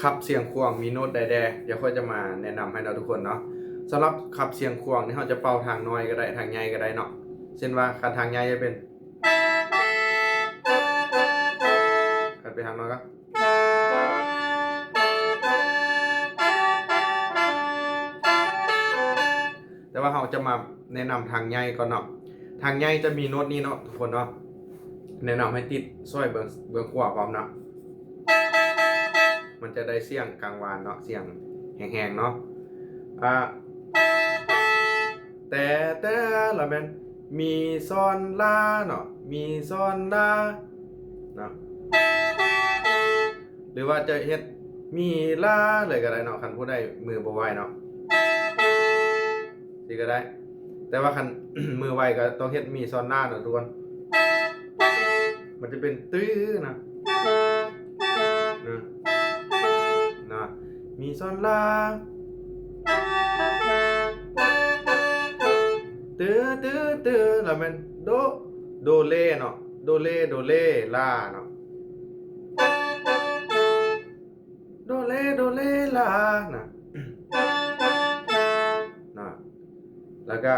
ขับเสียงควงมีโน้ตใดๆเดี๋ยวค่อยจะมาแนะนำให้เราทุกคนเนาะสำหรับขับเสียงควงนี่เราจะเป่าทางน้อยก็ได้ทางใหญ่ก็ได้เนาะเช่นว่าคันทางใหญ่จะเป็นคันไปทางน้อยก็แต่ว่าเราจะมาแนะนำทางใหญ่ก่อนเนาะทางใหญ่จะมีโน้ตนี้เนาะทุกคนเนาะแนะนำให้ติดสร้อยเบื้องขวาพร้อมเนาะมันจะได้เสียงกลางวานเนาะเสียงแหงๆเนาะแต่ละแมนมีซอนลาเนาะมีซอนลาเนาะหรือว่าจะเฮ็ดมีลาเลยก็ได้เนาะคันผู้ใดมือบ่ไหวเนาะสิก็ได้แต่ว่าคัน มือไหวก็ต้องเฮ็ดมีซอนลาเนาะทุกคนมันจะเป็นตื้อนะนะมีซอนลาตื้อแล้วมันโดเลเนาะโดเลลาเนาะโดเลลานะนะแล้วก็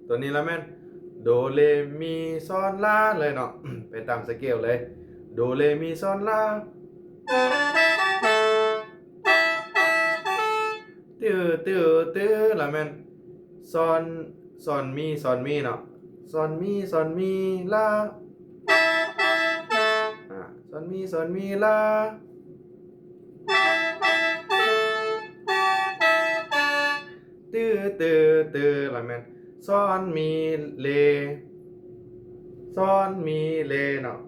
ตัวนี้แล้วแม่นโดเลมีซอนลาเลยเนาะ ไปตามสเกลเลยโดเลมีซอนลาตื้อแล้วแม่นซอนมีเนาะซอนมีลาซอนมีลาตื้อแล้วแม่นซอนมีเลเนาะ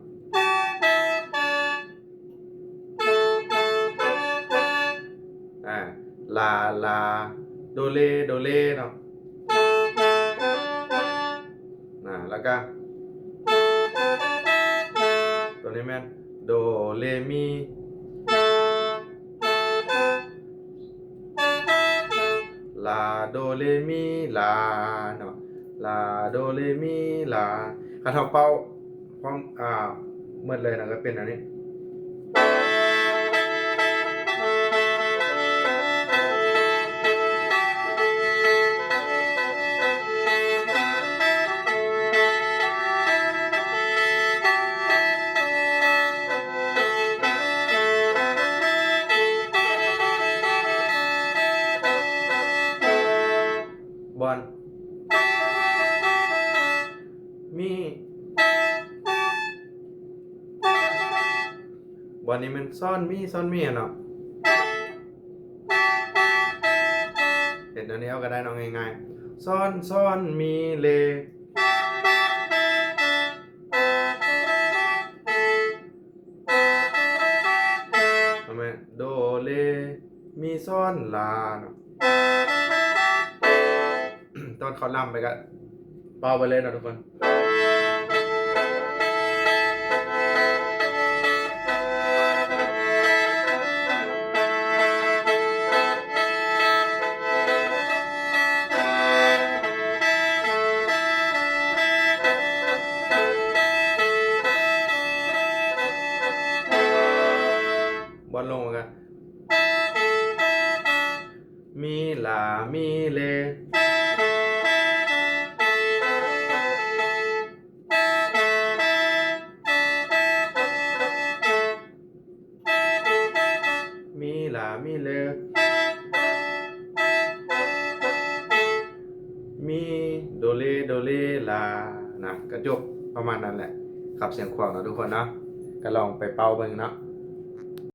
ลาโดเลเนาะแล้วก็ตัวนี้แม่นโดเลมีลาโดเลมีลาเนาะลาโดเลมีลาคันเท่าเป้าความเมื่อเลยนะก็เป็นอันนี้บอลมีบอลนี้มันซ่อนมีเนาะเห็นตัวนี้เอาก็ได้น้องง่ายๆซ่อนมีเลทำไมโดเลมีซ่อนลาเนาะ ตอนเขาลำไปก็เป่าไปเลยนะทุกคนบอลลงเหมือนกันมีลามีเลมีเลมีโดเลลานะก็จบประมาณนั้นแหละขับเสียงขวางนะทุกคนเนาะก็ลองไปเป่าเบิ่งเนาะ